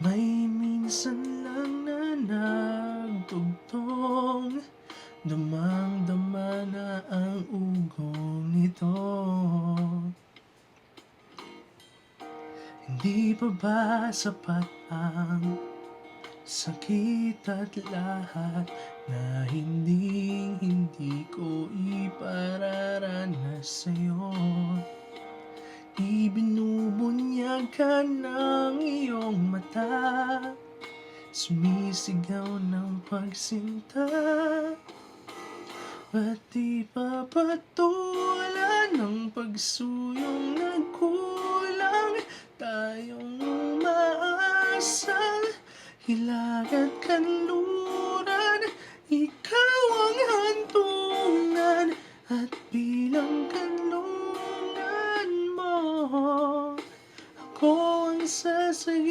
May minsan lang na nagdugtong, damang-dama na ang ugong nito. Hindi pa ba sapat ang sakit at lahat na hindi ko ipararanas sa'yo? Ibinubunyag ka ng iyong mata, sumisigaw ng pagsinta. Ba't di pa patulan ng pagsuyong nagkulang? Tayong umaasang hilag at kanluran, ikaw ang hantungan at bilang kanlungan mo, ako ang sasagip.